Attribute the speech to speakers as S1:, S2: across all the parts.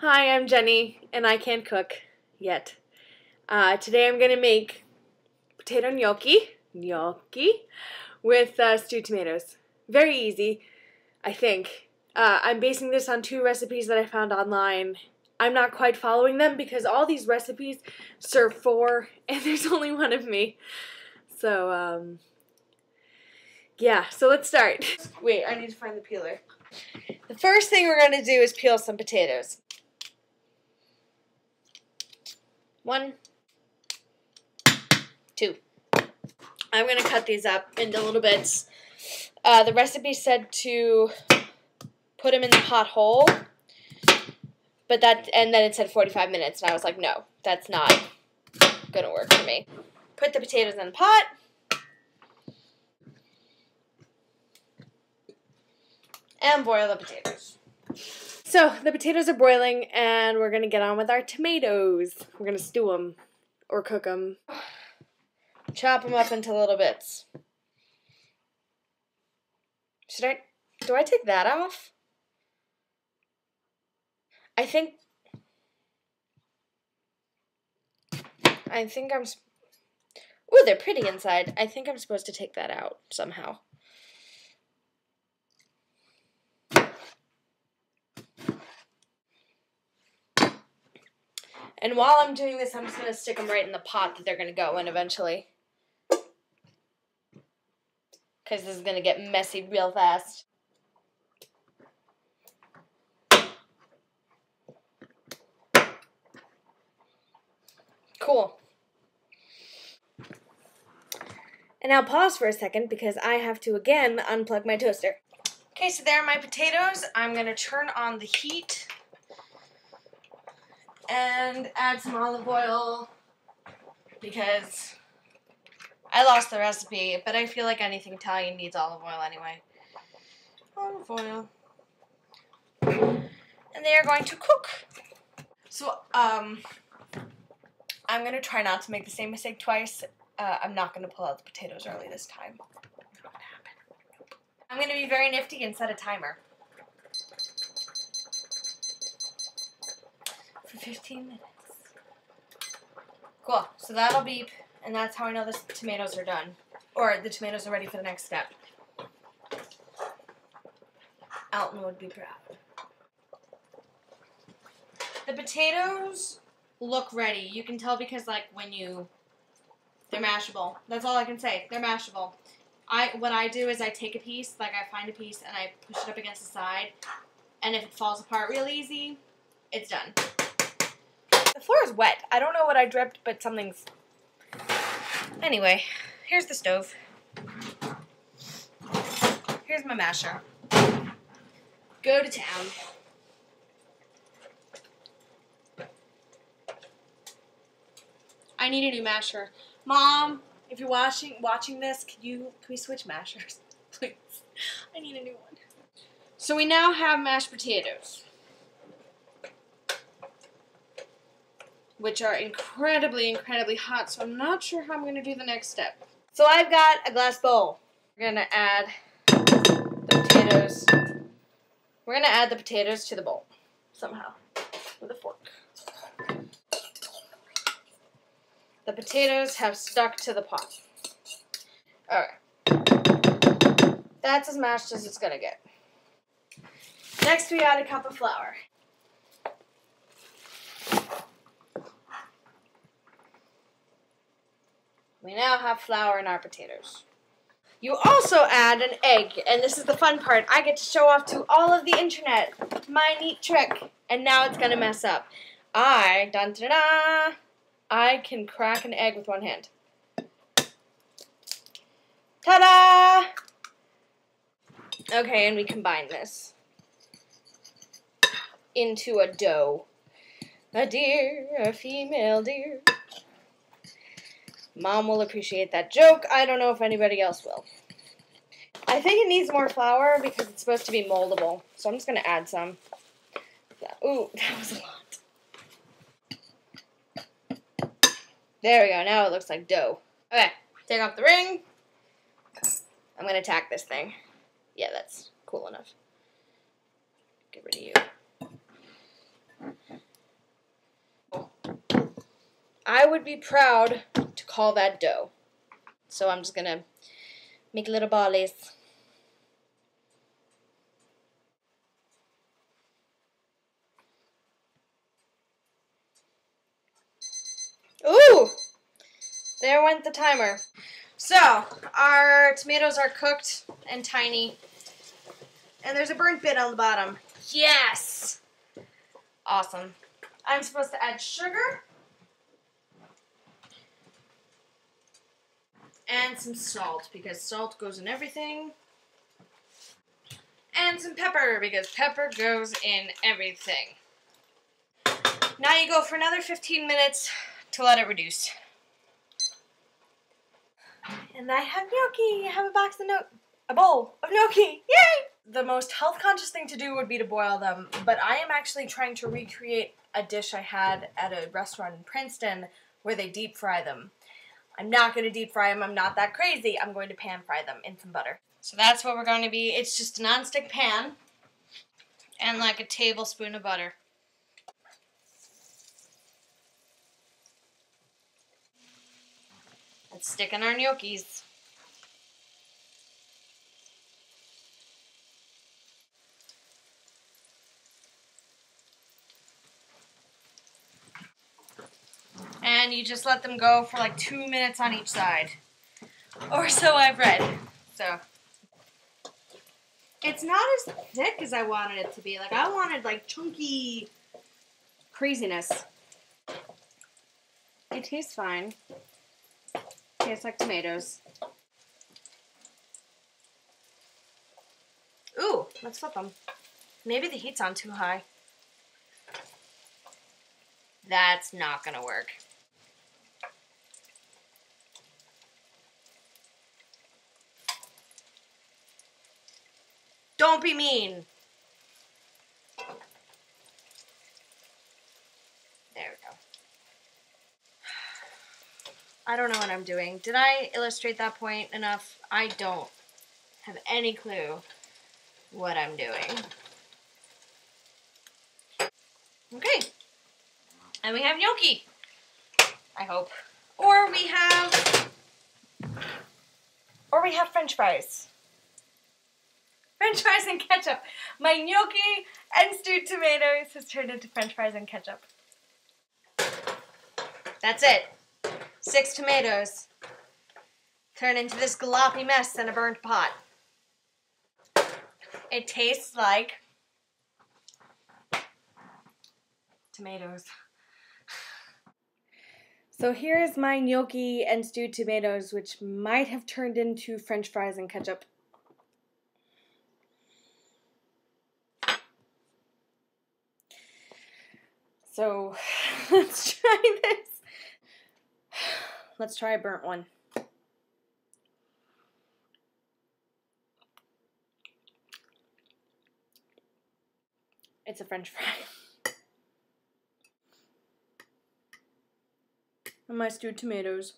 S1: Hi, I'm Jenny, and I can't cook yet. Today I'm going to make potato gnocchi with stewed tomatoes. Very easy, I think. I'm basing this on 2 recipes that I found online. I'm not quite following them because all these recipes serve 4, and there's only one of me. So, yeah, so let's start. Wait, I need to find the peeler. The first thing we're going to do is peel some potatoes. 1, 2. I'm going to cut these up into little bits. The recipe said to put them in the pot whole, and then it said 45 minutes, and I was like, no, that's not going to work for me. Put the potatoes in the pot. And boil the potatoes. So, the potatoes are boiling, and we're going to get on with our tomatoes. We're going to stew them, or cook them. Chop them up into little bits. Do I take that off? I think I'm, ooh, they're pretty inside. I think I'm supposed to take that out somehow. And while I'm doing this, I'm just going to stick them right in the pot that they're going to go in eventually. Because this is going to get messy real fast. Cool. And now pause for a second because I have to again unplug my toaster. Okay, so there are my potatoes. I'm going to turn on the heat and add some olive oil because I lost the recipe, but I feel like anything Italian needs olive oil anyway. Olive oil. And they are going to cook. So, I'm going to try not to make the same mistake twice. I'm not going to pull out the potatoes early this time. It's not going to happen. I'm going to be very nifty and set a timer. For 15 minutes. Cool. So that'll beep, and that's how I know the tomatoes are done. Or the tomatoes are ready for the next step. Alton would be proud. The potatoes look ready. You can tell because, like, they're mashable. That's all I can say. They're mashable. What I do is I take a piece, like I find a piece, and I push it up against the side, and if it falls apart real easy, it's done. The floor is wet. I don't know what I dripped, but something's... Anyway, here's the stove. Here's my masher. Go to town. I need a new masher. Mom, if you're watching this, can we switch mashers? Please. I need a new one. So we now have mashed potatoes, which are incredibly, incredibly hot, so I'm not sure how I'm going to do the next step. So I've got a glass bowl. We're going to add the potatoes. We're going to add the potatoes to the bowl somehow with a fork. The potatoes have stuck to the pot. Alright. That's as mashed as it's going to get. Next, we add a cup of flour. We now have flour in our potatoes. You also add an egg, and this is the fun part. I get to show off to all of the internet my neat trick, and now it's going to mess up. I can crack an egg with one hand. Ta-da! Okay, and we combine this into a dough. A female deer. Mom will appreciate that joke. I don't know if anybody else will. I think it needs more flour because it's supposed to be moldable. So I'm just going to add some. Ooh, that was a lot. There we go. Now it looks like dough. Okay, take off the ring. I'm going to tack this thing. Yeah, that's cool enough. Get rid of you.
S2: I would be proud to call that dough. So I'm just gonna make little ballies. Ooh! There went the timer. So, our tomatoes are cooked and tiny. And there's a burnt bit on the bottom. Yes! Awesome. I'm supposed to add sugar. And some salt, because salt goes in everything. And some pepper, because pepper goes in everything. Now you go for another 15 minutes to let it reduce. And I have gnocchi. I have a bowl of gnocchi. Yay! The most health-conscious thing to do would be to boil them, but I am actually trying to recreate a dish I had at a restaurant in Princeton where they deep fry them. I'm not going to deep fry them. I'm not that crazy. I'm going to pan fry them in some butter. So that's what we're going to be. It's just a non-stick pan and like a tablespoon of butter. Let's stick in our gnocchis. And you just let them go for like 2 minutes on each side. Or so I've read. So it's not as thick as I wanted it to be. Like I wanted like chunky craziness. It tastes fine. Tastes like tomatoes. Ooh, let's flip them. Maybe the heat's on too high. That's not gonna work. Don't be mean. There we go. I don't know what I'm doing. Did I illustrate that point enough? I don't have any clue what I'm doing. Okay. And we have gnocchi. I hope. Or we have French fries. French fries and ketchup. My gnocchi and stewed tomatoes has turned into French fries and ketchup. That's it. 6 tomatoes turn into this gloppy mess in a burnt pot. It tastes like tomatoes. So here's my gnocchi and stewed tomatoes, which might have turned into French fries and ketchup. So let's try this. Let's try a burnt one. It's a French fry. And my stewed tomatoes.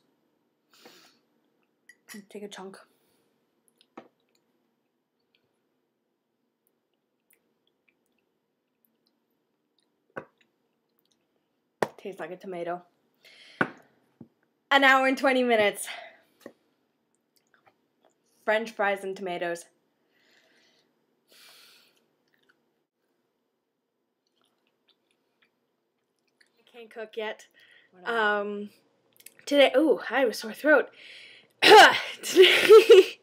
S2: Take a chunk. Tastes like a tomato. An hour and 20 minutes. French fries and tomatoes. I can't cook yet. Today, oh, I have a sore throat. Today,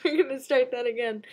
S2: we're gonna start that again.